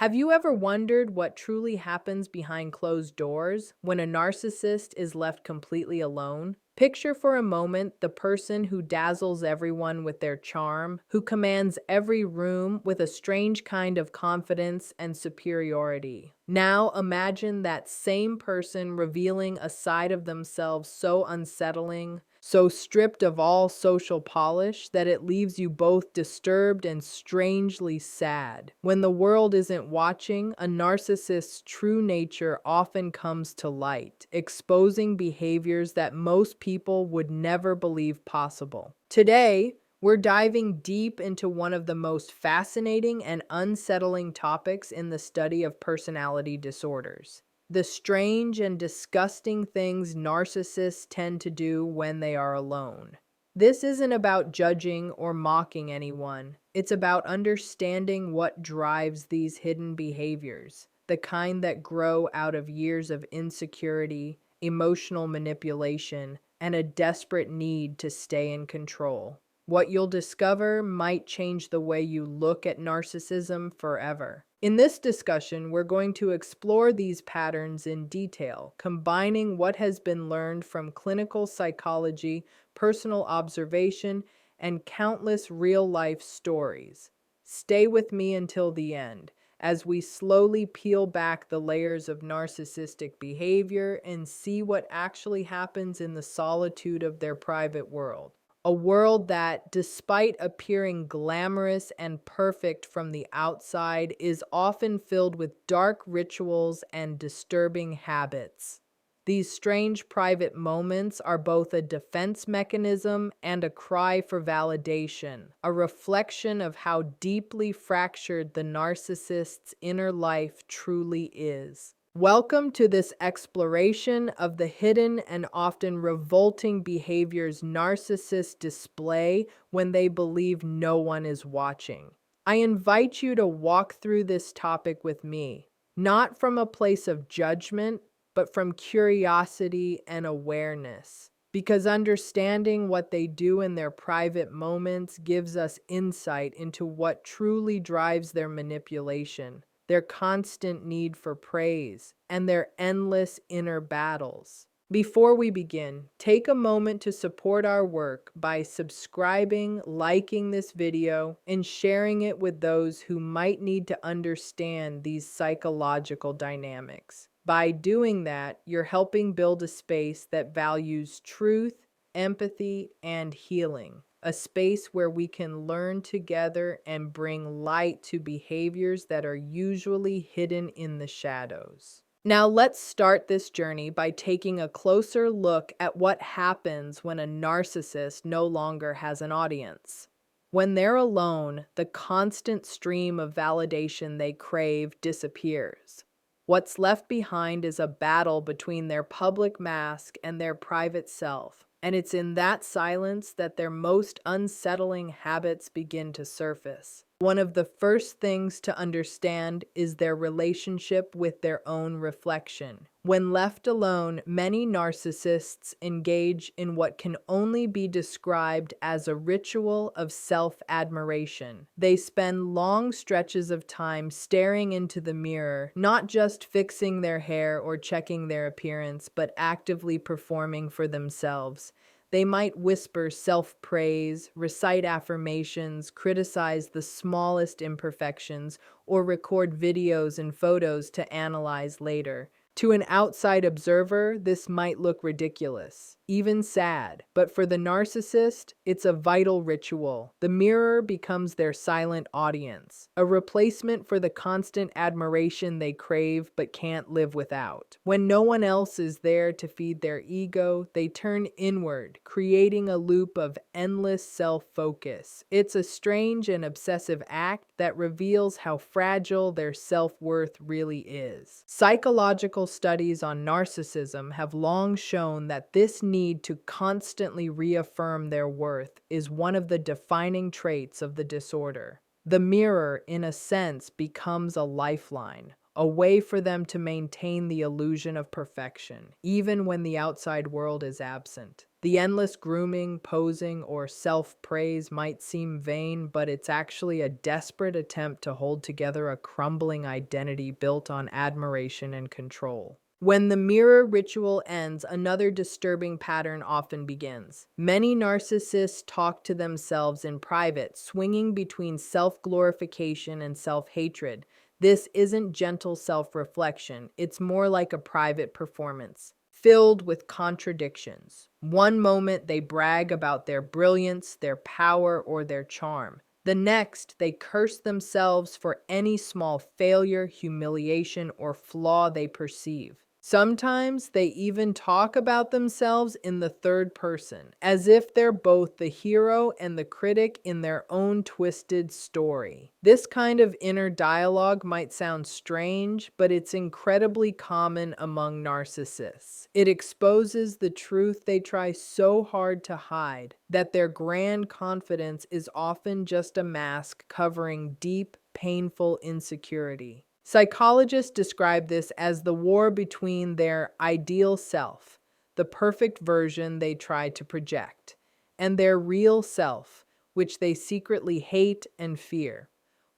Have you ever wondered what truly happens behind closed doors when a narcissist is left completely alone? Picture for a moment the person who dazzles everyone with their charm, who commands every room with a strange kind of confidence and superiority. Now imagine that same person revealing a side of themselves so unsettling, so stripped of all social polish that it leaves you both disturbed and strangely sad. When the world isn't watching, a narcissist's true nature often comes to light, exposing behaviors that most people would never believe possible. Today, we're diving deep into one of the most fascinating and unsettling topics in the study of personality disorders: the strange and disgusting things narcissists tend to do when they are alone. This isn't about judging or mocking anyone. It's about understanding what drives these hidden behaviors, the kind that grow out of years of insecurity, emotional manipulation, and a desperate need to stay in control. What you'll discover might change the way you look at narcissism forever. In this discussion, we're going to explore these patterns in detail, combining what has been learned from clinical psychology, personal observation, and countless real-life stories. Stay with me until the end, as we slowly peel back the layers of narcissistic behavior and see what actually happens in the solitude of their private world. A world that, despite appearing glamorous and perfect from the outside, is often filled with dark rituals and disturbing habits. These strange private moments are both a defense mechanism and a cry for validation, a reflection of how deeply fractured the narcissist's inner life truly is. Welcome to this exploration of the hidden and often revolting behaviors narcissists display when they believe no one is watching. I invite you to walk through this topic with me, not from a place of judgment, but from curiosity and awareness. Because understanding what they do in their private moments gives us insight into what truly drives their manipulation, their constant need for praise, and their endless inner battles. Before we begin, take a moment to support our work by subscribing, liking this video, and sharing it with those who might need to understand these psychological dynamics. By doing that, you're helping build a space that values truth, empathy, and healing. A space where we can learn together and bring light to behaviors that are usually hidden in the shadows. Now let's start this journey by taking a closer look at what happens when a narcissist no longer has an audience. When they're alone, the constant stream of validation they crave disappears. What's left behind is a battle between their public mask and their private self, and it's in that silence that their most unsettling habits begin to surface. One of the first things to understand is their relationship with their own reflection. When left alone, many narcissists engage in what can only be described as a ritual of self-admiration. They spend long stretches of time staring into the mirror, not just fixing their hair or checking their appearance, but actively performing for themselves. They might whisper self-praise, recite affirmations, criticize the smallest imperfections, or record videos and photos to analyze later. To an outside observer, this might look ridiculous, even sad, but for the narcissist, it's a vital ritual. The mirror becomes their silent audience, a replacement for the constant admiration they crave but can't live without. When no one else is there to feed their ego, they turn inward, creating a loop of endless self-focus. It's a strange and obsessive act that reveals how fragile their self-worth really is. Psychological studies on narcissism have long shown that this need to constantly reaffirm their worth is one of the defining traits of the disorder. The mirror, in a sense, becomes a lifeline, a way for them to maintain the illusion of perfection, even when the outside world is absent. The endless grooming, posing, or self-praise might seem vain, but it's actually a desperate attempt to hold together a crumbling identity built on admiration and control. When the mirror ritual ends, another disturbing pattern often begins. Many narcissists talk to themselves in private, swinging between self-glorification and self-hatred. This isn't gentle self-reflection, it's more like a private performance, filled with contradictions. One moment they brag about their brilliance, their power, or their charm. The next, they curse themselves for any small failure, humiliation, or flaw they perceive. Sometimes they even talk about themselves in the third person, as if they're both the hero and the critic in their own twisted story. This kind of inner dialogue might sound strange, but it's incredibly common among narcissists. It exposes the truth they try so hard to hide, that their grand confidence is often just a mask covering deep, painful insecurity. Psychologists describe this as the war between their ideal self, the perfect version they try to project, and their real self, which they secretly hate and fear.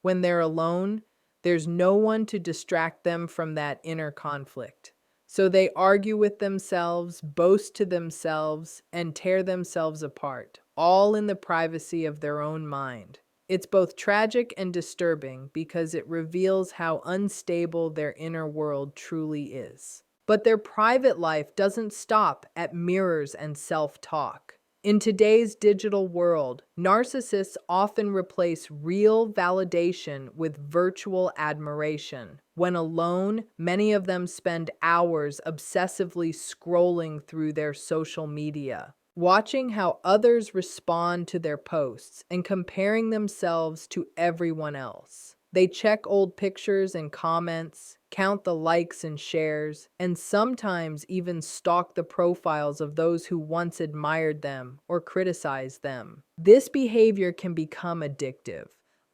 When they're alone, there's no one to distract them from that inner conflict. So they argue with themselves, boast to themselves, and tear themselves apart, all in the privacy of their own mind. It's both tragic and disturbing because it reveals how unstable their inner world truly is. But their private life doesn't stop at mirrors and self-talk. In today's digital world, narcissists often replace real validation with virtual admiration. When alone, many of them spend hours obsessively scrolling through their social media, watching how others respond to their posts and comparing themselves to everyone else. They check old pictures and comments, count the likes and shares, and sometimes even stalk the profiles of those who once admired them or criticized them. This behavior can become addictive,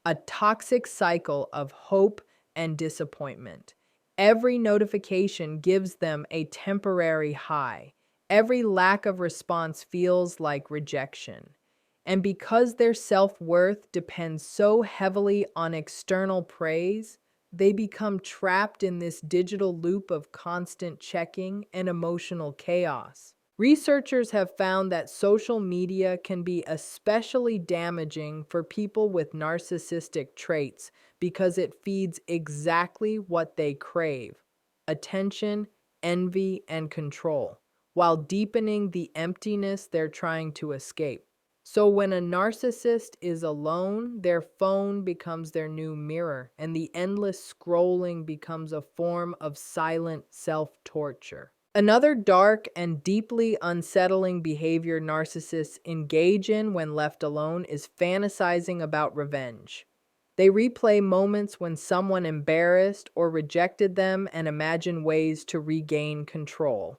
a toxic cycle of hope and disappointment. Every notification gives them a temporary high. Every lack of response feels like rejection. And because their self-worth depends so heavily on external praise, they become trapped in this digital loop of constant checking and emotional chaos. Researchers have found that social media can be especially damaging for people with narcissistic traits because it feeds exactly what they crave: attention, envy, and control, while deepening the emptiness they're trying to escape. So when a narcissist is alone, their phone becomes their new mirror, and the endless scrolling becomes a form of silent self-torture. Another dark and deeply unsettling behavior narcissists engage in when left alone is fantasizing about revenge. They replay moments when someone embarrassed or rejected them and imagine ways to regain control.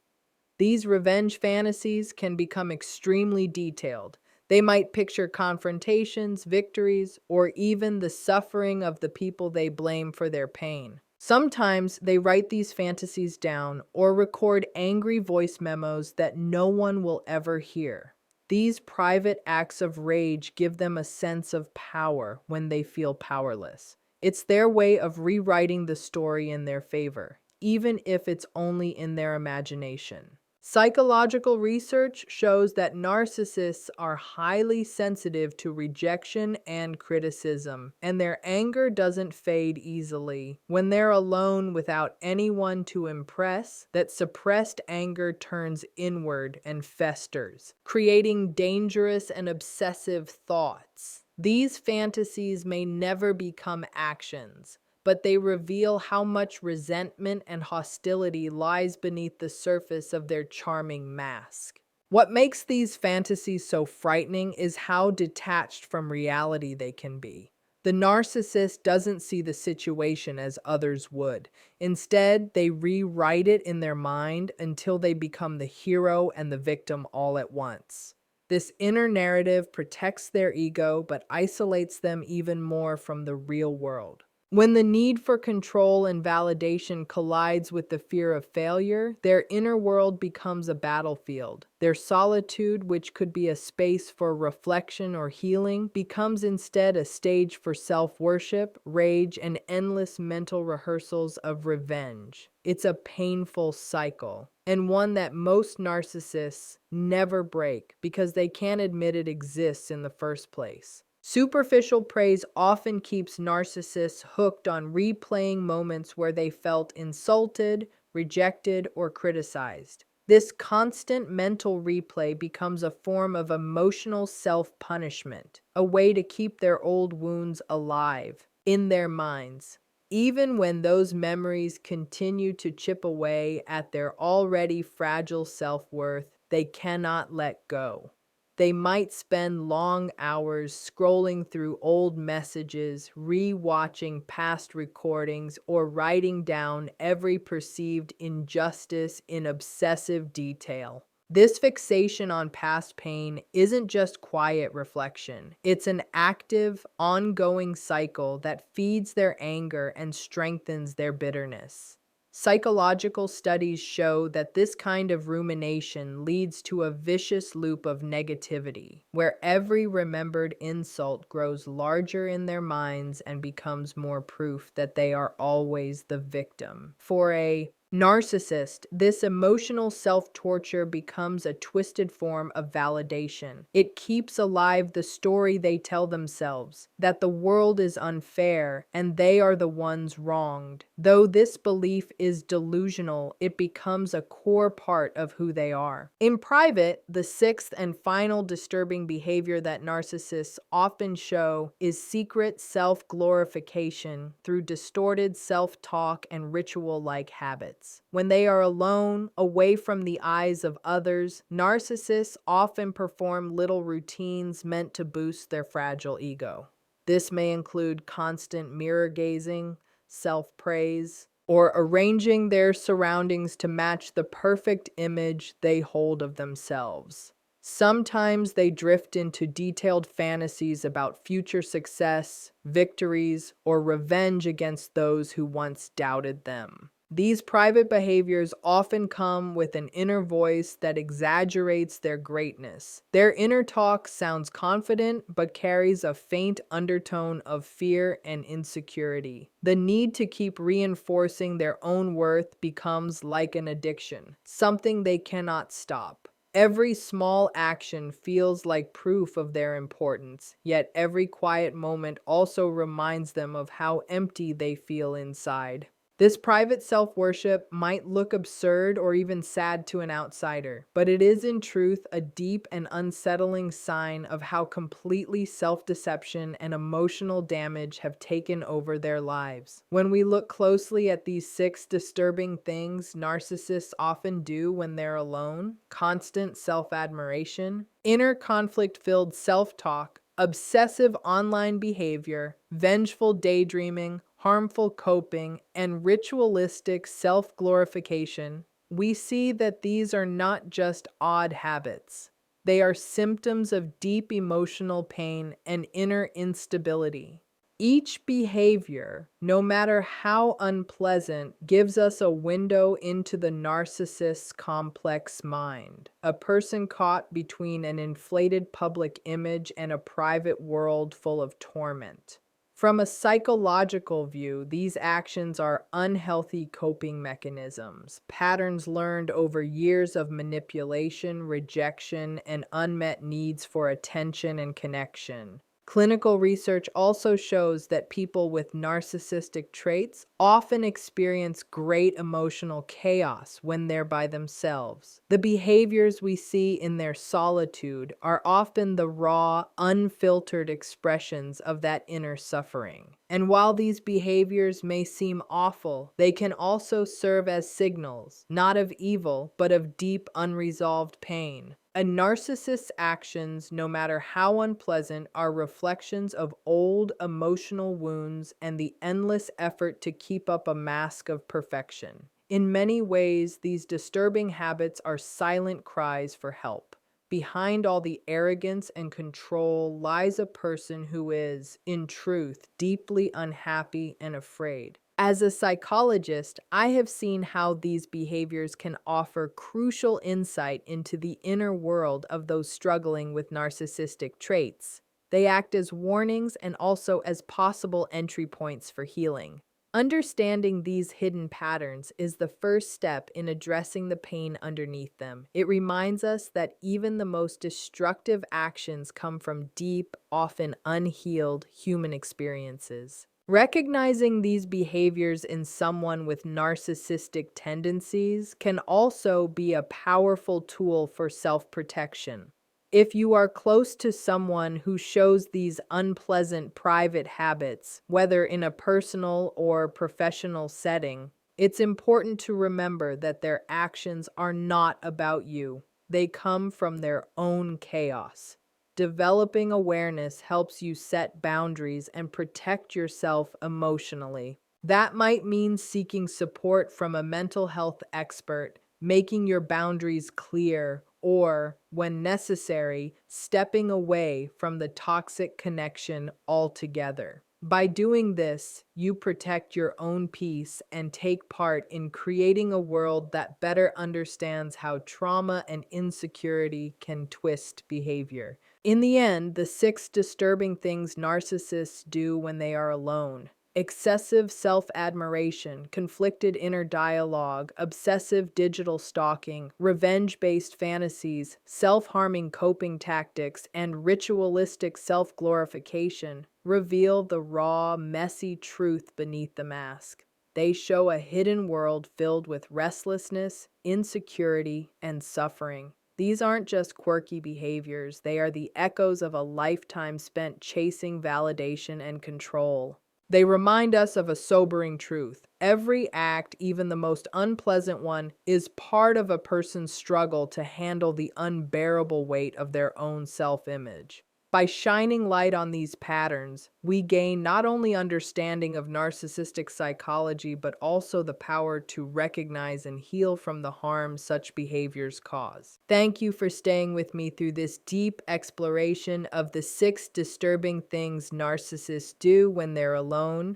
These revenge fantasies can become extremely detailed. They might picture confrontations, victories, or even the suffering of the people they blame for their pain. Sometimes they write these fantasies down or record angry voice memos that no one will ever hear. These private acts of rage give them a sense of power when they feel powerless. It's their way of rewriting the story in their favor, even if it's only in their imagination. Psychological research shows that narcissists are highly sensitive to rejection and criticism, and their anger doesn't fade easily. When they're alone without anyone to impress, that suppressed anger turns inward and festers, creating dangerous and obsessive thoughts. These fantasies may never become actions, but they reveal how much resentment and hostility lies beneath the surface of their charming mask. What makes these fantasies so frightening is how detached from reality they can be. The narcissist doesn't see the situation as others would. Instead, they rewrite it in their mind until they become the hero and the victim all at once. This inner narrative protects their ego but isolates them even more from the real world. When the need for control and validation collides with the fear of failure, their inner world becomes a battlefield. Their solitude, which could be a space for reflection or healing, becomes instead a stage for self-worship, rage, and endless mental rehearsals of revenge. It's a painful cycle, and one that most narcissists never break because they can't admit it exists in the first place. Superficial praise often keeps narcissists hooked on replaying moments where they felt insulted, rejected, or criticized. This constant mental replay becomes a form of emotional self-punishment, a way to keep their old wounds alive in their minds. Even when those memories continue to chip away at their already fragile self-worth, they cannot let go. They might spend long hours scrolling through old messages, re-watching past recordings, or writing down every perceived injustice in obsessive detail. This fixation on past pain isn't just quiet reflection. It's an active, ongoing cycle that feeds their anger and strengthens their bitterness. Psychological studies show that this kind of rumination leads to a vicious loop of negativity, where every remembered insult grows larger in their minds and becomes more proof that they are always the victim. For a narcissist, this emotional self-torture becomes a twisted form of validation. It keeps alive the story they tell themselves, that the world is unfair and they are the ones wronged. Though this belief is delusional, it becomes a core part of who they are. In private, the sixth and final disturbing behavior that narcissists often show is secret self-glorification through distorted self-talk and ritual-like habits. When they are alone, away from the eyes of others, narcissists often perform little routines meant to boost their fragile ego. This may include constant mirror gazing, self-praise, or arranging their surroundings to match the perfect image they hold of themselves. Sometimes they drift into detailed fantasies about future success, victories, or revenge against those who once doubted them. These private behaviors often come with an inner voice that exaggerates their greatness. Their inner talk sounds confident but carries a faint undertone of fear and insecurity. The need to keep reinforcing their own worth becomes like an addiction, something they cannot stop. Every small action feels like proof of their importance, yet every quiet moment also reminds them of how empty they feel inside. This private self-worship might look absurd or even sad to an outsider, but it is in truth a deep and unsettling sign of how completely self-deception and emotional damage have taken over their lives. When we look closely at these 6 disturbing things narcissists often do when they're alone: constant self-admiration, inner conflict-filled self-talk, obsessive online behavior, vengeful daydreaming, harmful coping, and ritualistic self-glorification, we see that these are not just odd habits. They are symptoms of deep emotional pain and inner instability. Each behavior, no matter how unpleasant, gives us a window into the narcissist's complex mind. A person caught between an inflated public image and a private world full of torment. From a psychological view, these actions are unhealthy coping mechanisms, patterns learned over years of manipulation, rejection, and unmet needs for attention and connection. Clinical research also shows that people with narcissistic traits often experience great emotional chaos when they're by themselves. The behaviors we see in their solitude are often the raw, unfiltered expressions of that inner suffering. And while these behaviors may seem awful, they can also serve as signals, not of evil, but of deep, unresolved pain. A narcissist's actions, no matter how unpleasant, are reflections of old emotional wounds and the endless effort to keep up a mask of perfection. In many ways, these disturbing habits are silent cries for help. Behind all the arrogance and control lies a person who is, in truth, deeply unhappy and afraid. As a psychologist, I have seen how these behaviors can offer crucial insight into the inner world of those struggling with narcissistic traits. They act as warnings and also as possible entry points for healing. Understanding these hidden patterns is the first step in addressing the pain underneath them. It reminds us that even the most destructive actions come from deep, often unhealed human experiences. Recognizing these behaviors in someone with narcissistic tendencies can also be a powerful tool for self-protection. If you are close to someone who shows these unpleasant private habits, whether in a personal or professional setting, it's important to remember that their actions are not about you. They come from their own chaos. Developing awareness helps you set boundaries and protect yourself emotionally. That might mean seeking support from a mental health expert, making your boundaries clear, or, when necessary, stepping away from the toxic connection altogether. By doing this, you protect your own peace and take part in creating a world that better understands how trauma and insecurity can twist behavior. In the end, the 6 disturbing things narcissists do when they are alone: excessive self-admiration, conflicted inner dialogue, obsessive digital stalking, revenge-based fantasies, self-harming coping tactics, and ritualistic self-glorification reveal the raw, messy truth beneath the mask. They show a hidden world filled with restlessness, insecurity, and suffering. These aren't just quirky behaviors, they are the echoes of a lifetime spent chasing validation and control. They remind us of a sobering truth. Every act, even the most unpleasant one, is part of a person's struggle to handle the unbearable weight of their own self-image. By shining light on these patterns, we gain not only understanding of narcissistic psychology, but also the power to recognize and heal from the harm such behaviors cause. Thank you for staying with me through this deep exploration of the 6 disturbing things narcissists do when they're alone.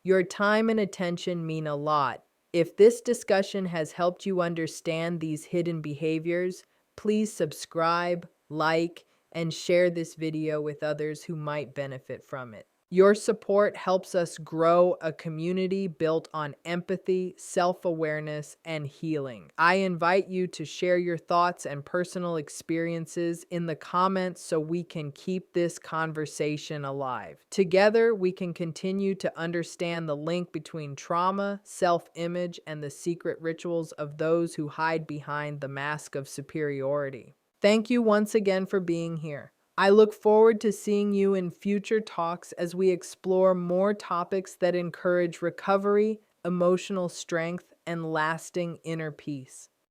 Your time and attention mean a lot. If this discussion has helped you understand these hidden behaviors, please subscribe, like, and share this video with others who might benefit from it. Your support helps us grow a community built on empathy, self-awareness, and healing. I invite you to share your thoughts and personal experiences in the comments so we can keep this conversation alive. Together, we can continue to understand the link between trauma, self-image, and the secret rituals of those who hide behind the mask of superiority. Thank you once again for being here. I look forward to seeing you in future talks as we explore more topics that encourage recovery, emotional strength, and lasting inner peace.